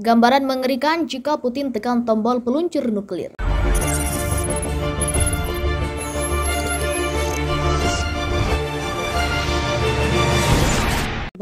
Gambaran mengerikan jika Putin tekan tombol peluncur nuklir.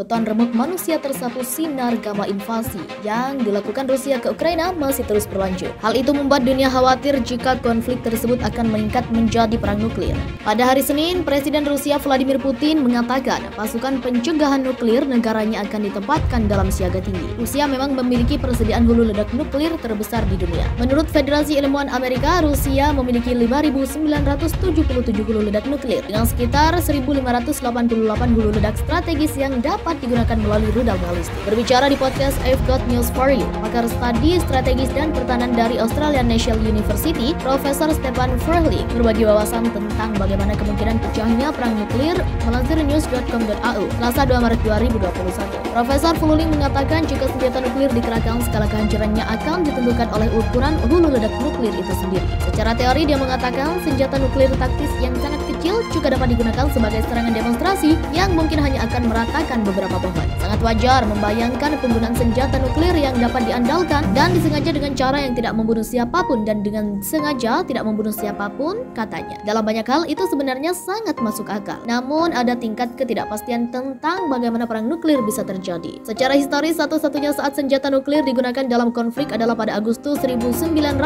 Beton remuk manusia tersatu sinar gamma invasi yang dilakukan Rusia ke Ukraina masih terus berlanjut. Hal itu membuat dunia khawatir jika konflik tersebut akan meningkat menjadi perang nuklir. Pada hari Senin, Presiden Rusia Vladimir Putin mengatakan pasukan pencegahan nuklir negaranya akan ditempatkan dalam siaga tinggi. Rusia memang memiliki persediaan hulu ledak nuklir terbesar di dunia. Menurut Federasi Ilmuwan Amerika, Rusia memiliki 5.977 hulu ledak nuklir dengan sekitar 1.588 hulu ledak strategis yang dapat digunakan melalui rudal balistik. Berbicara di podcast I've Got News for You, pakar studi strategis dan pertahanan dari Australian National University, Profesor Stephen Furling berbagi wawasan tentang bagaimana kemungkinan pecahnya perang nuklir melansir news.com.au Selasa 2 Maret 2021. Profesor Furling mengatakan jika senjata nuklir dikerahkan, skala kehancurannya akan ditentukan oleh ukuran hulu ledak nuklir itu sendiri. Secara teori, dia mengatakan senjata nuklir taktis yang sangat kecil juga dapat digunakan sebagai serangan demonstrasi yang mungkin hanya akan meratakan beberapa pohon. Sangat wajar membayangkan penggunaan senjata nuklir yang dapat diandalkan dan disengaja dengan cara yang tidak membunuh siapapun dan dengan sengaja tidak membunuh siapapun, katanya. Dalam banyak hal itu sebenarnya sangat masuk akal. Namun ada tingkat ketidakpastian tentang bagaimana perang nuklir bisa terjadi. Secara historis, satu-satunya saat senjata nuklir digunakan dalam konflik adalah pada Agustus 1945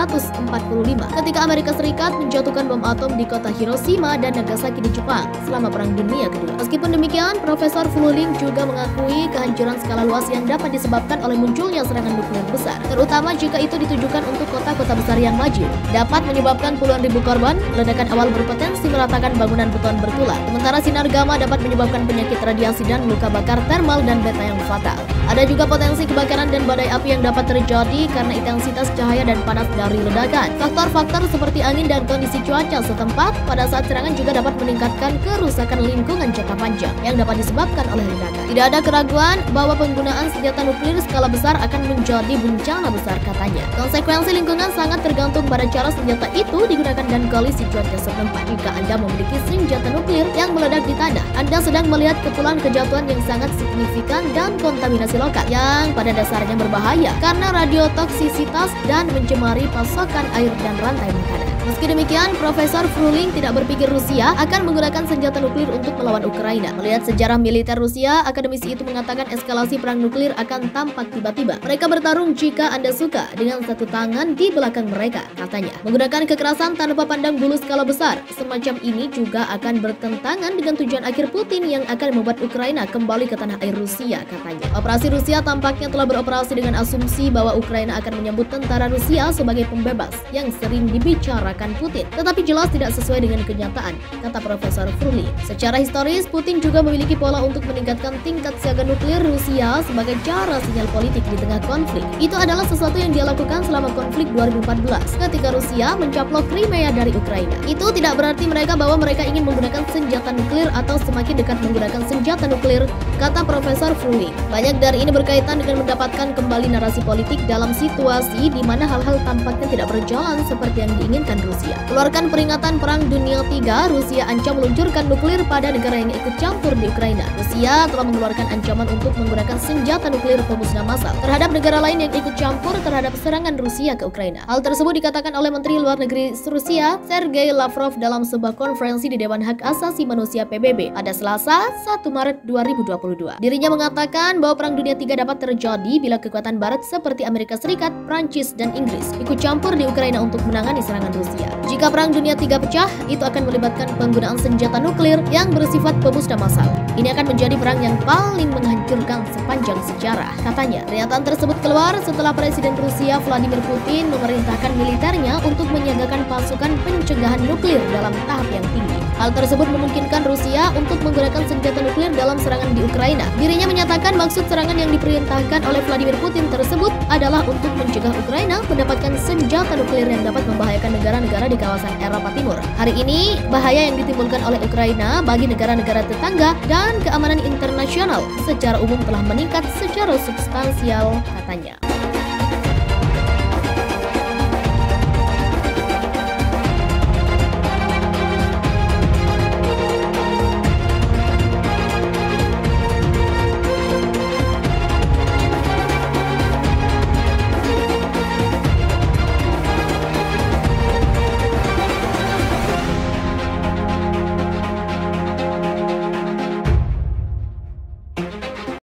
ketika Amerika Serikat menjatuhkan bom atom di kota Hiroshima dan Nagasaki di Jepang selama Perang Dunia Kedua. Meskipun demikian, Profesor Furling juga mengakui kehancuran skala luas yang dapat disebabkan oleh munculnya serangan nuklir besar, terutama jika itu ditujukan untuk kota-kota besar yang maju, dapat menyebabkan puluhan ribu korban. Ledakan awal berpotensi meratakan bangunan beton bertulang, sementara sinar gamma dapat menyebabkan penyakit radiasi dan luka bakar termal dan beta yang fatal. Ada juga potensi kebakaran dan badai api yang dapat terjadi karena intensitas cahaya dan panas dari ledakan. Faktor-faktor seperti angin dan kondisi cuaca setempat pada saat serangan juga dapat meningkatkan kerusakan lingkungan jangka panjang yang dapat disebabkan oleh ledakan. Tidak ada keraguan bahwa penggunaan senjata nuklir skala besar akan menjadi bencana besar, katanya. Konsekuensi lingkungan sangat tergantung pada cara senjata itu digunakan dan kondisi cuaca setempat. Jika Anda memiliki senjata nuklir yang meledak di tanah, Anda sedang melihat kepulan kejatuhan yang sangat signifikan dan kontaminasi lokal yang pada dasarnya berbahaya karena radiotoksisitas dan mencemari pasokan air dan rantai makanan. Meski demikian, Profesor Furling tidak berpikir Rusia akan menggunakan senjata nuklir untuk melawan Ukraina. Melihat sejarah militer Rusia, akademisi itu mengatakan eskalasi perang nuklir akan tampak tiba-tiba. Mereka bertarung jika Anda suka dengan satu tangan di belakang mereka, katanya. Menggunakan kekerasan tanpa pandang bulu skala besar, semacam ini juga akan bertentangan dengan tujuan akhir Putin yang akan membuat Ukraina kembali ke tanah air Rusia, katanya. Operasi Rusia tampaknya telah beroperasi dengan asumsi bahwa Ukraina akan menyambut tentara Rusia sebagai pembebas yang sering dibicarakan Putin, tetapi jelas tidak sesuai dengan kenyataan, kata Profesor Furling. Secara historis, Putin juga memiliki pola untuk meningkatkan tingkat siaga nuklir Rusia sebagai cara sinyal politik di tengah konflik. Itu adalah sesuatu yang dia lakukan selama konflik 2014 ketika Rusia mencaplok Crimea dari Ukraina. Itu tidak berarti bahwa mereka ingin menggunakan senjata nuklir atau semakin dekat menggunakan senjata nuklir, kata Profesor Furling. Banyak dari ini berkaitan dengan mendapatkan kembali narasi politik dalam situasi di mana hal-hal tampaknya tidak berjalan seperti yang diinginkan Rusia. Keluarkan peringatan Perang Dunia III, Rusia ancam meluncurkan nuklir pada negara yang ikut campur di Ukraina. Rusia telah mengeluarkan ancaman untuk menggunakan senjata nuklir pemusnah massal terhadap negara lain yang ikut campur terhadap serangan Rusia ke Ukraina. Hal tersebut dikatakan oleh Menteri Luar Negeri Rusia, Sergei Lavrov, dalam sebuah konferensi di Dewan Hak Asasi Manusia PBB pada Selasa 1 Maret 2022. Dirinya mengatakan bahwa Perang Dunia III dapat terjadi bila kekuatan Barat seperti Amerika Serikat, Prancis, dan Inggris ikut campur di Ukraina untuk menangani serangan Rusia. Jika Perang Dunia III pecah, itu akan melibatkan penggunaan senjata nuklir yang bersifat pemusnah massal. Ini akan menjadi perang yang paling menghancurkan sepanjang sejarah, katanya. Pernyataan tersebut keluar setelah Presiden Rusia Vladimir Putin memerintahkan militernya untuk menyiagakan pasukan pencegahan nuklir dalam tahap yang tinggi. Hal tersebut memungkinkan Rusia untuk menggunakan senjata nuklir dalam serangan di Ukraina. Dirinya menyatakan maksud serangan yang diperintahkan oleh Vladimir Putin tersebut adalah untuk mencegah Ukraina mendapatkan senjata nuklir yang dapat membahayakan negara-negara di kawasan Eropa Timur. Hari ini, bahaya yang ditimbulkan oleh Ukraina bagi negara-negara tetangga dan keamanan internasional secara umum telah meningkat secara substansial, katanya.